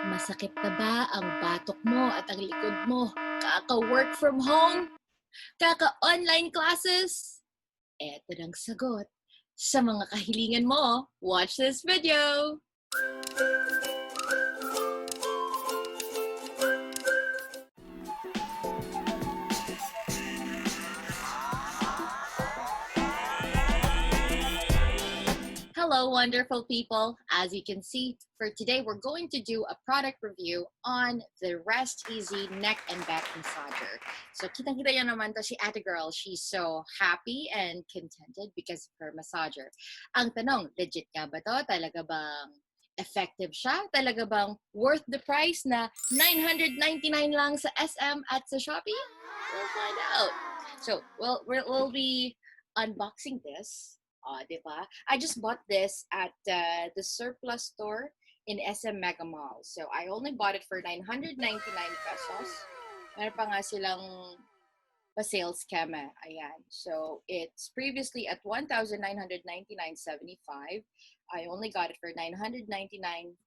Masakit na ba ang batok mo at ang likod mo? Kaka-work from home? Kaka-online classes? Eto ng sagot sa mga kahilingan mo. Watch this video! Hello, wonderful people. As you can see, for today, we're going to do a product review on the Rest Easy Neck and Back Massager. So, kitang-kita nyo naman to si Ate Girl. She's so happy and contented because of her massager. Ang tanong, legit nga ba to? Talaga bang effective siya? Talaga bang worth the price na $999 lang sa SM at sa Shopee? We'll find out. So, we'll be unboxing this. Diba? I just bought this at the surplus store in SM Mega Mall. So I only bought it for 999 pesos. Meron pa nga silang pa-sales scam. Ayan. So it's previously at 1,999.75. I only got it for 999.75.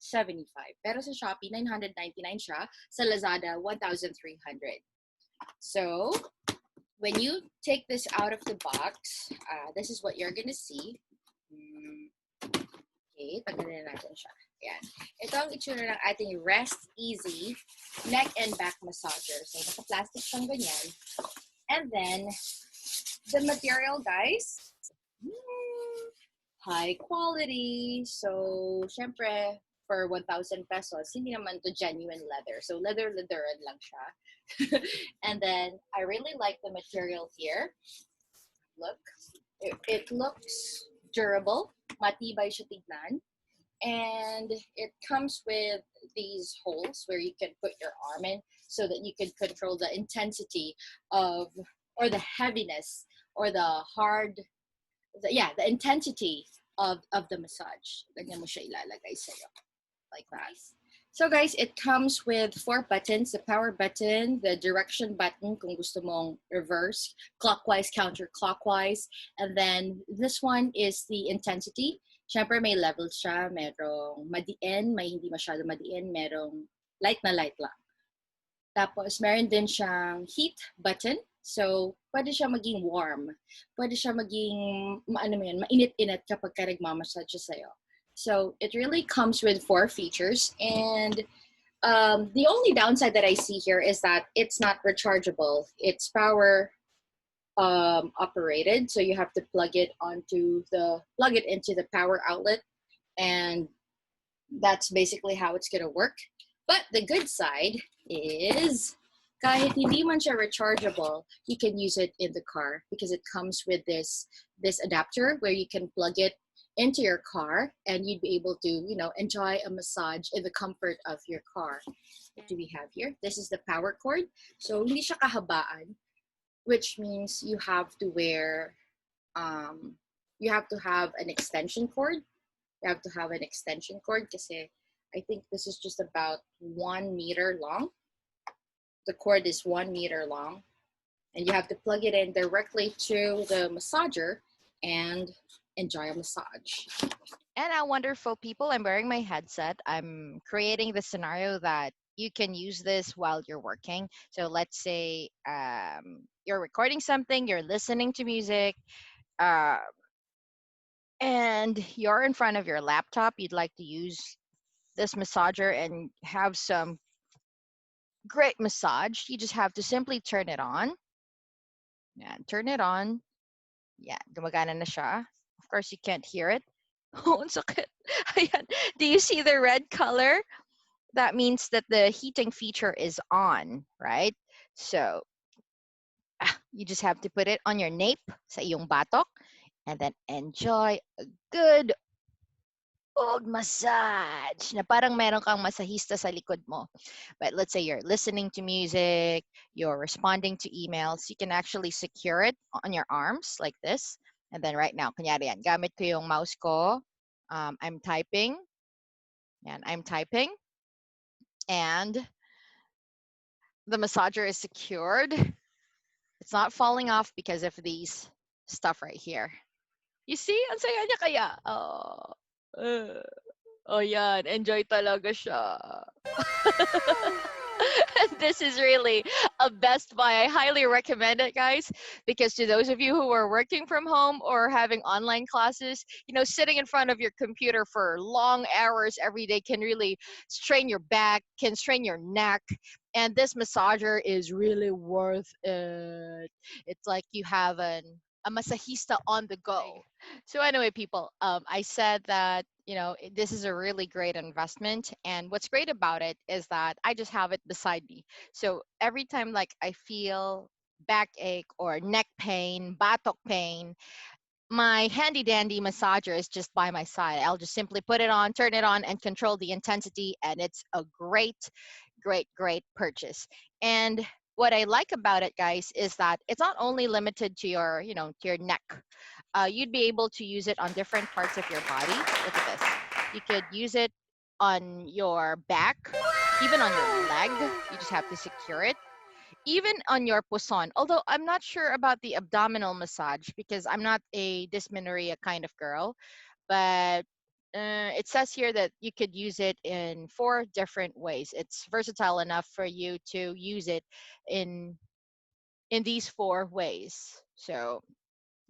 Pero sa Shopee, 999 siya. Sa Lazada, 1,300. So when you take this out of the box, this is what you're gonna see. Okay, tanggalin natin siya. Ayan. Ito ang itsura ng ating Rest Easy Neck and Back Massager. So, naka-plastic siyang ganyan. And then, the material, guys, high quality. So, syempre, for 1,000 pesos, hindi naman to genuine leather. So, leather-leatheran lang siya. And then I really like the material here. Look, it looks durable, matibay siya tignan, and it comes with these holes where you can put your arm in so that you can control the intensity of, or the heaviness, or the intensity of the massage. Ganyan mo siya ilalagay sa'yo, like that. So guys, it comes with 4 buttons: the power button, the direction button kung gusto mong reverse, clockwise, counterclockwise, and then this one is the intensity. Syempre may levels siya, merong madiin, may hindi masyado madiin, merong light na light lang. Tapos meron din siyang heat button. So, pwede siya maging warm. Pwede siya maging, mainit-init kapag ka nagmamassage sa'yo. So it really comes with 4 features, and the only downside that I see here is that it's not rechargeable. It's power operated, so you have to plug it into the power outlet, and that's basically how it's gonna work. But the good side is, kahit hindi man siya rechargeable, you can use it in the car because it comes with this adapter where you can plug it into your car, and you'd be able to, enjoy a massage in the comfort of your car. What do we have here? This is the power cord. So hindi siya kahabaan, which means you have to wear, you have to have an extension cord. You have to have an extension cord kasi I think this is just about 1 meter long. The cord is 1 meter long, and you have to plug it in directly to the massager and enjoy a massage. And now, wonderful people, I'm wearing my headset. I'm creating the scenario that you can use this while you're working. So let's say you're recording something, you're listening to music, and you're in front of your laptop. You'd like to use this massager and have some great massage. You just have to simply turn it on. Yeah, turn it on. Yeah, gumagana na siya. Of course, you can't hear it. Oh, ang sakit. Ayan. Do you see the red color? That means that the heating feature is on, right? So, you just have to put it on your nape, sa iyong batok, and then enjoy a good old massage na parang meron kang masahista sa likod mo. But let's say you're listening to music, you're responding to emails, you can actually secure it on your arms like this. And then right now, kunyari yan, gamit ko yung mouse ko. I'm typing. And I'm typing. And the massager is secured. It's not falling off because of these stuff right here. You see? Ang saya niya kaya. Oh. Oh, yan. Enjoy talaga siya. This is really a best buy. I highly recommend it, guys, because to those of you who are working from home or having online classes, sitting in front of your computer for long hours every day can really strain your back, can strain your neck. And this massager is really worth it. It's like you have a masajista on the go. So anyway, people, I said that this is a really great investment, and what's great about it is that I just have it beside me. So every time like I feel backache or neck pain, batok pain, my handy dandy massager is just by my side. I'll just simply put it on, turn it on, and control the intensity, and it's a great, great, great purchase. And what I like about it, guys, is that it's not only limited to your neck. You'd be able to use it on different parts of your body. Look at this. You could use it on your back, even on your leg. You just have to secure it, even on your puson. Although I'm not sure about the abdominal massage because I'm not a dysmenorrhea kind of girl, but it says here that you could use it in 4 different ways. It's versatile enough for you to use it in these 4 ways. So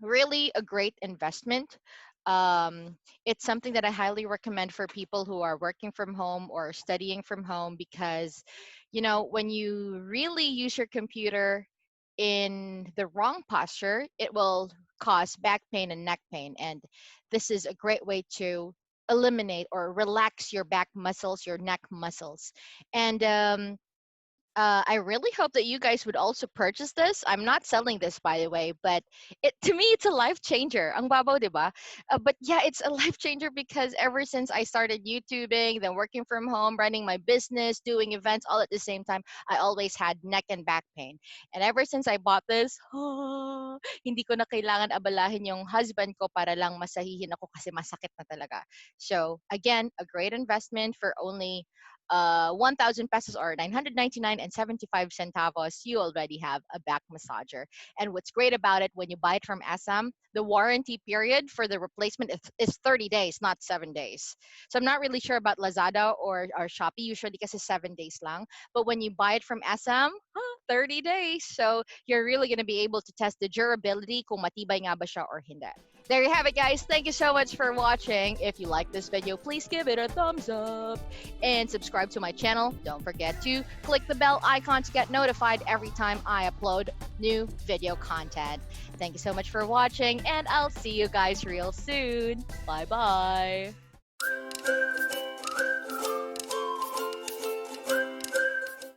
really a great investment. Um, it's something that I highly recommend for people who are working from home or studying from home because, when you really use your computer in the wrong posture, it will cause back pain and neck pain. And this is a great way to eliminate or relax your back muscles, your neck muscles. And I really hope that you guys would also purchase this. I'm not selling this, by the way, but to me, it's a life changer. Ang babaw, diba? But yeah, it's a life changer because ever since I started YouTubing, then working from home, running my business, doing events all at the same time, I always had neck and back pain. And ever since I bought this, hindi ko na kailangan abalahin yung husband ko para lang masahihin ako kasi masakit na talaga. So again, a great investment for only 1,000 pesos or 999 and 75 centavos, you already have a back massager. And what's great about it, when you buy it from SM, the warranty period for the replacement is 30 days, not 7 days. So I'm not really sure about Lazada or Shopee. Usually kasi 7 days lang. But when you buy it from SM, 30 days. So you're really going to be able to test the durability kung matibay nga ba siya or hindi. There you have it, guys. Thank you so much for watching. If you like this video, please give it a thumbs up and subscribe to my channel. Don't forget to click the bell icon to get notified every time I upload new video content. Thank you so much for watching, and I'll see you guys real soon. Bye bye.